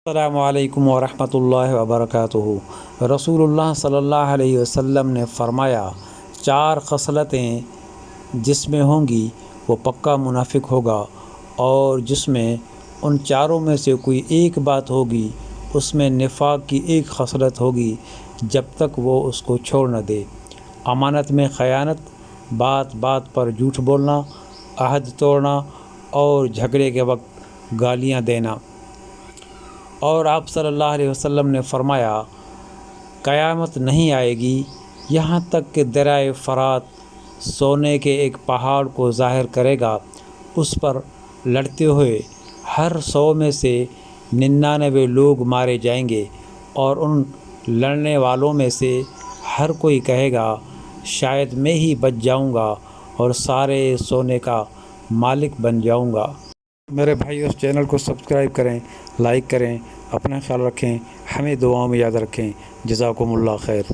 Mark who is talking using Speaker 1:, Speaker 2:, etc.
Speaker 1: السلام علیکم ورحمۃ اللہ وبرکاتہ۔ رسول اللہ صلی اللہ علیہ وسلم نے فرمایا، 4 خصلتیں جس میں ہوں گی وہ پکا منافق ہوگا، اور جس میں ان چاروں میں سے کوئی ایک بات ہوگی اس میں نفاق کی ایک خصلت ہوگی جب تک وہ اس کو چھوڑ نہ دے۔ امانت میں خیانت، بات بات پر جھوٹ بولنا، عہد توڑنا اور جھگڑے کے وقت گالیاں دینا۔ اور آپ صلی اللہ علیہ وسلم نے فرمایا، قیامت نہیں آئے گی یہاں تک کہ دریا فرات سونے کے ایک پہاڑ کو ظاہر کرے گا، اس پر لڑتے ہوئے ہر 100 میں سے 99 لوگ مارے جائیں گے، اور ان لڑنے والوں میں سے ہر کوئی کہے گا شاید میں ہی بچ جاؤں گا اور سارے سونے کا مالک بن جاؤں گا۔ میرے بھائی اس چینل کو سبسکرائب کریں، لائک کریں، اپنا خیال رکھیں، ہمیں دعاؤں میں یاد رکھیں۔ جزاکم اللہ خیر۔